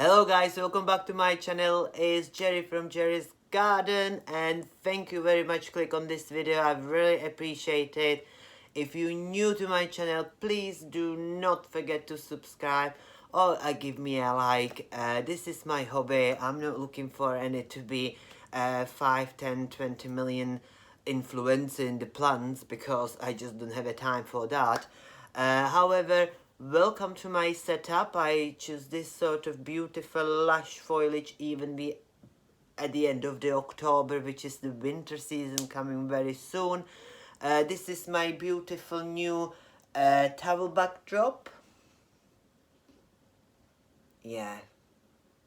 Hello guys, welcome back to my channel. It's Jerry from Jerry's Garden and thank you very much. Click on this video, I really appreciate it. If you're new to my channel, please do not forget to subscribe or give me a like. This is my hobby. I'm not looking for any to be 5, 10, 20 million influencer in the plants because I just don't have a time for that. However, welcome to my setup. I choose this sort of beautiful lush foliage even be at the end of the October, which is the winter season coming very soon. This is my beautiful new towel backdrop. Yeah.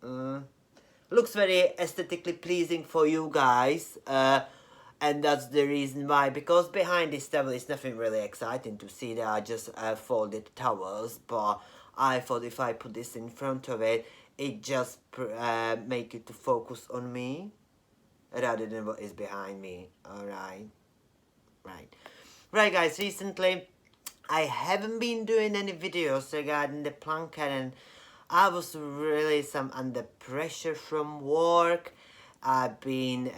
Looks very aesthetically pleasing for you guys. And that's the reason why, because behind this towel is nothing really exciting to see. They are just folded towels, but I thought if I put this in front of it, it just make it to focus on me rather than what is behind me. Alright. Right guys, recently I haven't been doing any videos regarding the plant care, and I was really under pressure from work. I've been,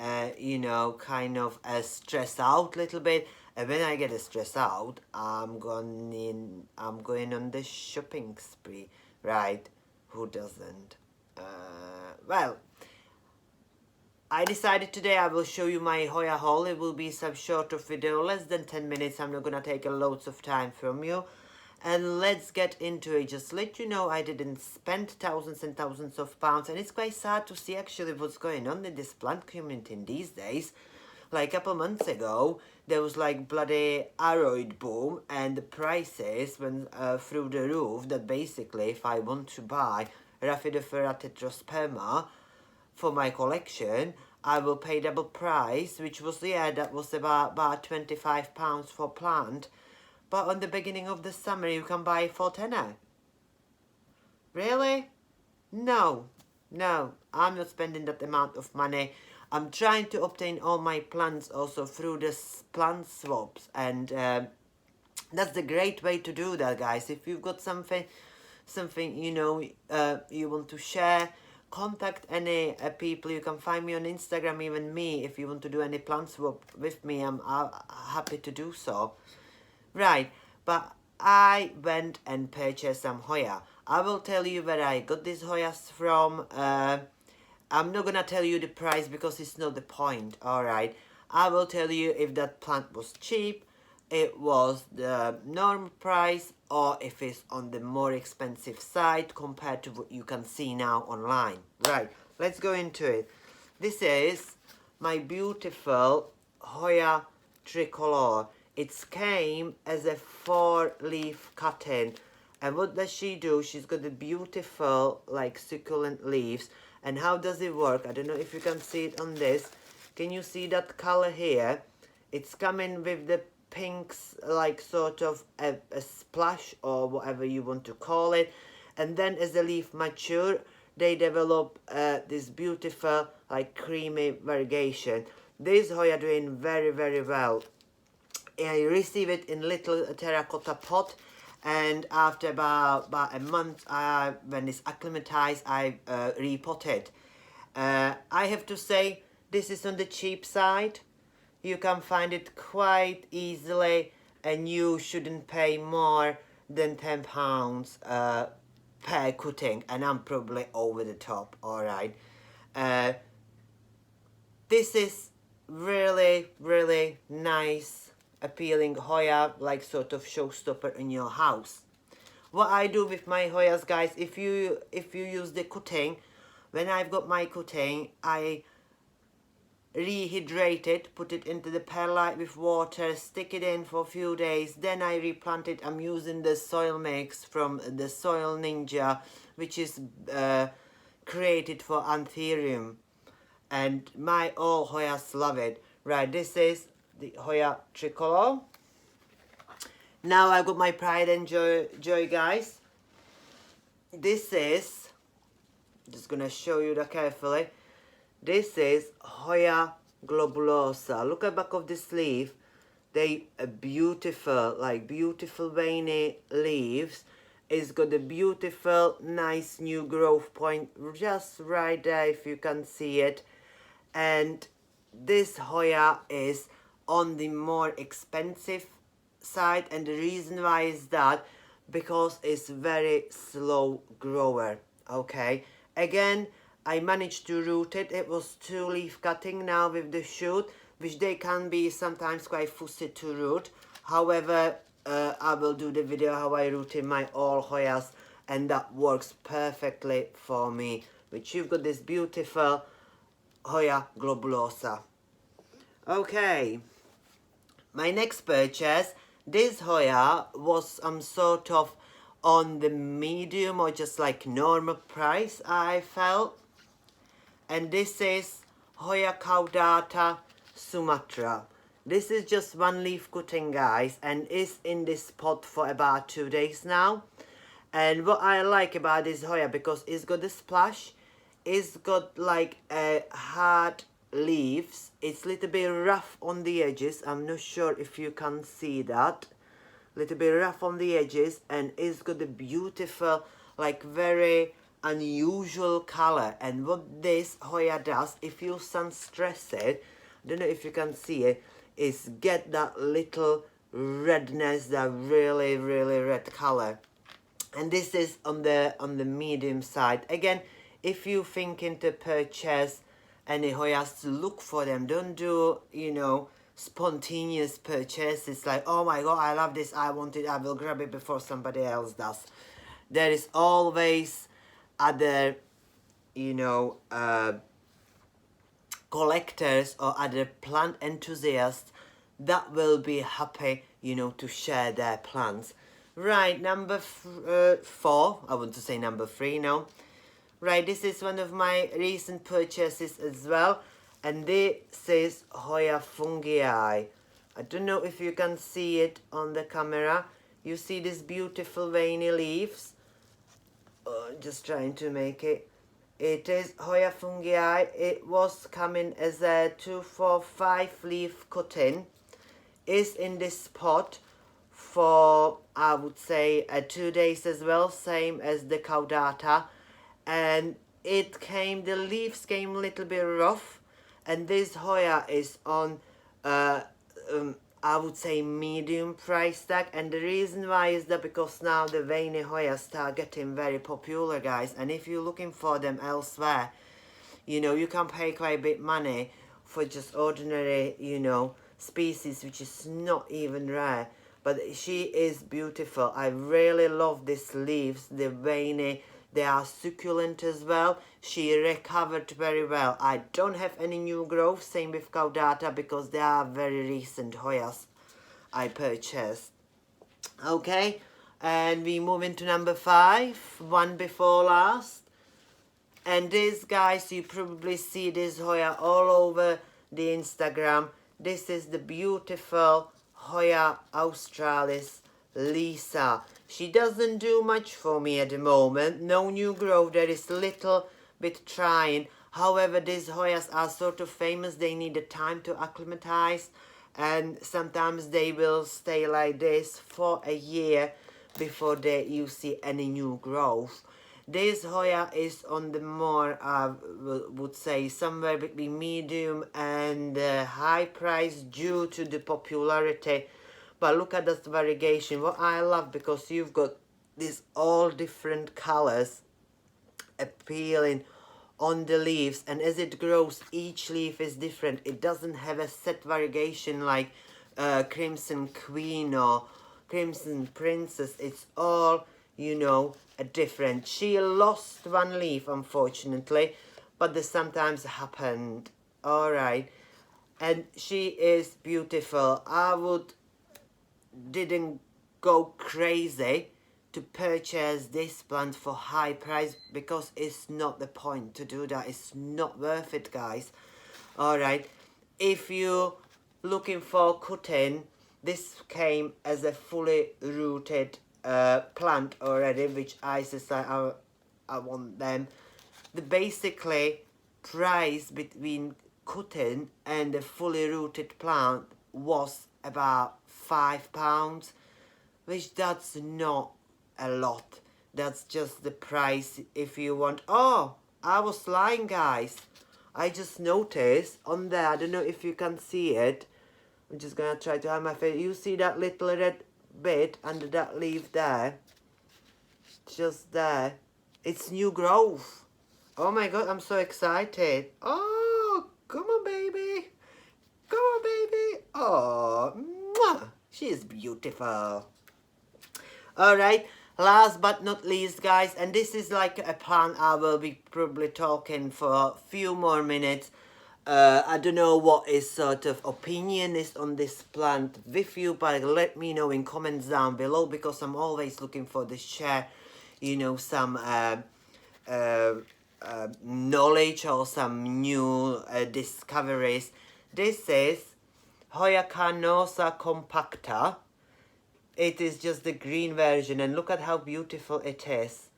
kind of stressed out a little bit. And when I get stressed out, I'm going on the shopping spree, right? Who doesn't? Well, I decided today I will show you my Hoya Haul. It will be some short of video, less than 10 minutes. I'm not gonna take a loads of time from you. And let's get into it. Just let you know I didn't spend thousands and thousands of pounds, and it's quite sad to see actually what's going on in this plant community in these days. Like a couple months ago, there was like bloody aroid boom, and the prices went through the roof. That basically, if I want to buy Rhaphidophora tetrasperma for my collection, I will pay double price, which was, that was about £25 for plant. But on the beginning of the summer, you can buy for tenner. Really? No, I'm not spending that amount of money. I'm trying to obtain all my plants also through the plant swaps, and that's the great way to do that, guys. If you've got something you want to share, contact any people. You can find me on Instagram, even me. If you want to do any plant swap with me, I'm happy to do so. Right, but I went and purchased some Hoya. I will tell you where I got these Hoyas from. I'm not gonna tell you the price because it's not the point, alright? I will tell you if that plant was cheap, it was the normal price, or if it's on the more expensive side compared to what you can see now online. Right, let's go into it. This is my beautiful Hoya tricolor. It came as a 4-leaf cutting. And what does she do? She's got the beautiful, like, succulent leaves. And how does it work? I don't know if you can see it on this. Can you see that color here? It's coming with the pinks, like sort of a splash or whatever you want to call it. And then as the leaf mature, they develop this beautiful, like, creamy variegation. This Hoya doing very, very well. I receive it in little terracotta pot, and after about a month, when it's acclimatized, I repot it. I have to say, this is on the cheap side. You can find it quite easily, and you shouldn't pay more than £10 per cutting, and I'm probably over the top, alright. This is really, really nice, appealing Hoya, like sort of showstopper in your house. What I do with my Hoyas, guys, if you use the cutting, when I've got my cutting, I rehydrate it, put it into the perlite with water, stick it in for a few days, then I replant it. I'm using the soil mix from the Soil Ninja, which is created for Anthurium, and my all Hoyas love it. Right, this is the Hoya tricolor. Now I've got my pride and joy, guys. This is, just gonna show you that carefully. This is Hoya globulosa. Look at the back of this leaf. They are beautiful, like beautiful veiny leaves, It's got a beautiful, nice new growth point just right there if you can see it. And this Hoya is on the more expensive side, and the reason why is that because it's very slow grower. Okay, again, I managed to root it. It was 2-leaf cutting now with the shoot, which they can be sometimes quite fussy to root. However, I will do the video how I root in my all Hoyas, and that works perfectly for me. Which you've got this beautiful Hoya globulosa. Okay, my next purchase, this Hoya was sort of on the medium or just like normal price, I felt. And this is Hoya caudata Sumatra. This is just 1-leaf cutting, guys, and is in this pot for about 2 days now. And what I like about this Hoya, because it's got a splash, it's got like hard leaves. It's a little bit rough on the edges. I'm not sure if you can see that. Little bit rough on the edges, and it's got a beautiful, like very unusual color. And what this Hoya does, if you sun stress it, I don't know if you can see it, is get that little redness, that really red color. And this is on the medium side. Again, if you thinking to purchase any Hoyas, look for them. Don't do, you know, spontaneous purchases like, oh my god, I love this, I want it, I will grab it before somebody else does. There is always other, you know, collectors or other plant enthusiasts that will be happy, you know, to share their plants. Right, number 4, I want to say number 3 now. Right, this is one of my recent purchases as well, and this is Hoya fungii. I don't know if you can see it on the camera. You see these beautiful veiny leaves. Just trying to make it. It is Hoya fungii. It was coming as a 2, 4, 5-leaf cutting. Is in this pot for, I would say, 2 days as well, same as the caudata. And it came, the leaves came a little bit rough, and this Hoya is on I would say medium price tag. And the reason why is that because now the veiny Hoyas start getting very popular, guys, and if you're looking for them elsewhere, you know, you can pay quite a bit money for just ordinary, you know, species which is not even rare. But she is beautiful. I really love these leaves, the veiny. They are succulent as well. She recovered very well. I don't have any new growth, same with caudata, because they are very recent Hoyas I purchased. Okay, and we move into number 5, one before last. And this, guys, you probably see this Hoya all over the Instagram. This is the beautiful Hoya australis Lisa. She doesn't do much for me at the moment. No new growth. There is little bit trying. However, these Hoyas are sort of famous. They need the time to acclimatize, and sometimes they will stay like this for a year before you see any new growth. This Hoya is on the more, I would say, somewhere between medium and high price due to the popularity. But look at that variegation. What I love, because you've got these all different colors appealing on the leaves, and as it grows, each leaf is different. It doesn't have a set variegation like Crimson Queen or Crimson Princess. It's all, you know, different. She lost one leaf, unfortunately, but this sometimes happened. All right, and she is beautiful. Didn't go crazy to purchase this plant for high price, because it's not the point to do that. It's not worth it, guys. All right, if you looking for cutting, this came as a fully rooted plant already, which I said I want them. The basically price between cutting and a fully rooted plant was about £5, which that's not a lot. That's just the price if you want. Oh, I was lying, guys. I just noticed on there, I don't know if you can see it. I'm just gonna try to hide my face. You see that little red bit under that leaf there? Just there. It's new growth. Oh my god, I'm so excited. Oh, come on, baby. Come on, baby. Oh, mwah. She is beautiful. Alright, last but not least, guys, and this is like a plant I will be probably talking for a few more minutes. I don't know what is sort of opinion is on this plant with you, but let me know in comments down below, because I'm always looking for the share, you know, some knowledge or some new discoveries. This is Hoya compacta. It is just the green version, and look at how beautiful it is.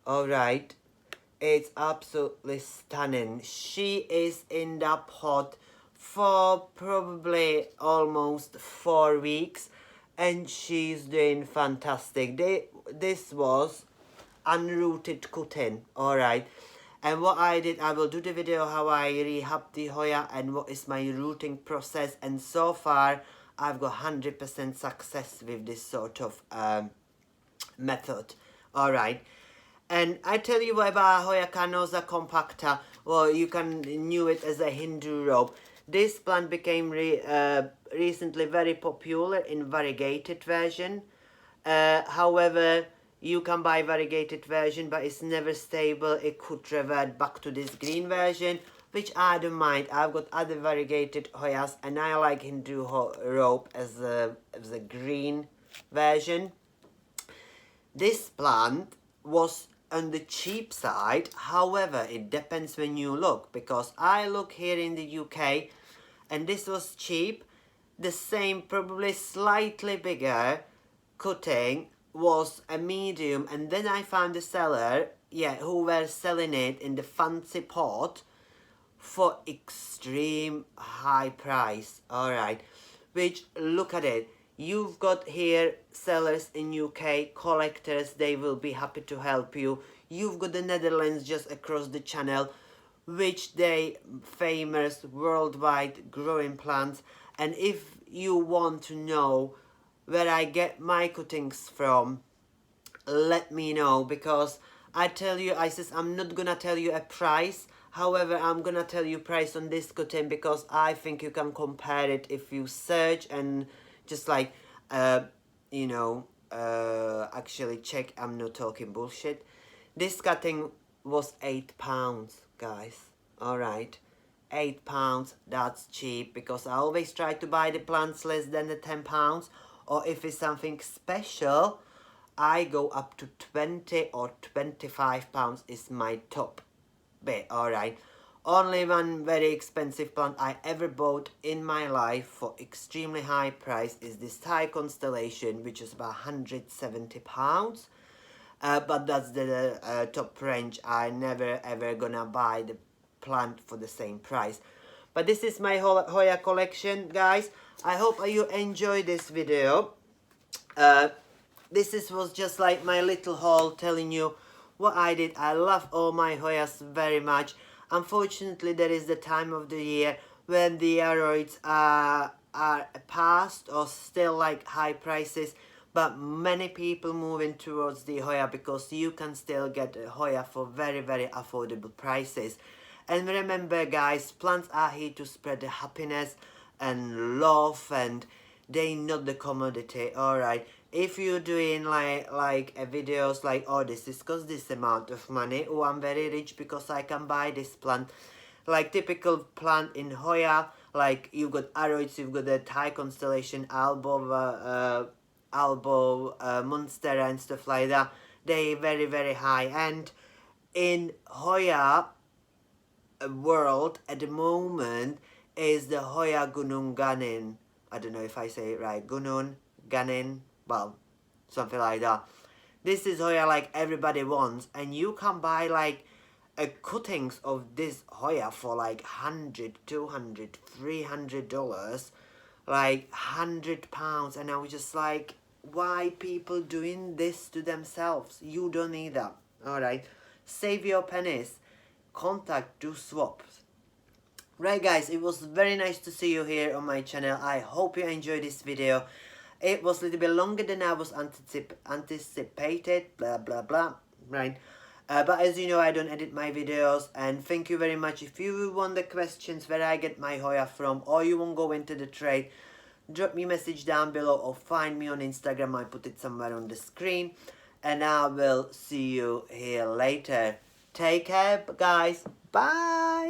Alright, it's absolutely stunning. She is in the pot for probably almost 4 weeks, and she's doing fantastic. This was unrooted cutting, alright. And what I did, I will do the video how I rehab the Hoya and what is my rooting process, and so far I've got 100% success with this sort of method. Alright. And I tell you about Hoya canosa compacta, well, you can knew it as a Hindu rope. This plant became recently very popular in variegated version. However, you can buy variegated version, but it's never stable. It could revert back to this green version, which I don't mind. I've got other variegated Hoyas, and I like Hindu rope as a green version. This plant was on the cheap side. However, it depends when you look, because I look here in the UK and this was cheap. The same, probably slightly bigger cutting was a medium, and then I found a seller, yeah, who were selling it in the fancy pot for extreme high price. Alright, which, look at it, you've got here sellers in UK, collectors, they will be happy to help you. You've got the Netherlands just across the channel, which they famous worldwide growing plants. And if you want to know where I get my cuttings from, let me know, because I tell you, I says I'm not gonna tell you a price. However, I'm gonna tell you price on this cutting, because I think you can compare it if you search and just like you know, actually check. I'm not talking bullshit. This cutting was £8, guys. Alright, £8, that's cheap, because I always try to buy the plants less than the £10, or if it's something special, I go up to 20 or £25 is my top bit. Alright, only one very expensive plant I ever bought in my life for extremely high price is this Thai constellation, which is about £170. But that's the top range. I never ever gonna buy the plant for the same price. But this is my Hoya collection, guys. I hope you enjoy this video. This was just like my little haul telling you what I did. I love all my Hoyas very much. Unfortunately, there is the time of the year when the aroids are past or still like high prices, but many people moving towards the Hoya, because you can still get a Hoya for very, very affordable prices. And remember, guys, plants are here to spread the happiness and love, and they not the commodity. Alright, if you're doing like videos like, oh, this is cost this amount of money, oh, I'm very rich because I can buy this plant, like typical plant in Hoya, like you got aroids, you've got the Thai constellation, albo monstera and stuff like that. They very, very high. And in Hoya world at the moment is the Hoya Gunung Ganin. I don't know if I say it right. Gunung Ganin, well, something like that. This is Hoya like everybody wants, and you can buy like cuttings of this Hoya for like $100, $200, $300, like £100, and I was just like, why people doing this to themselves. You don't either. Alright. Save your pennies. Contact, do swaps. Right guys, it was very nice to see you here on my channel. I hope you enjoyed this video. It was a little bit longer than I was anticipated, blah blah blah, right? But as you know, I don't edit my videos, and thank you very much. If you want the questions where I get my Hoya from, or you want to go into the trade, drop me a message down below or find me on Instagram. I put it somewhere on the screen, and I will see you here later. Take care guys, bye.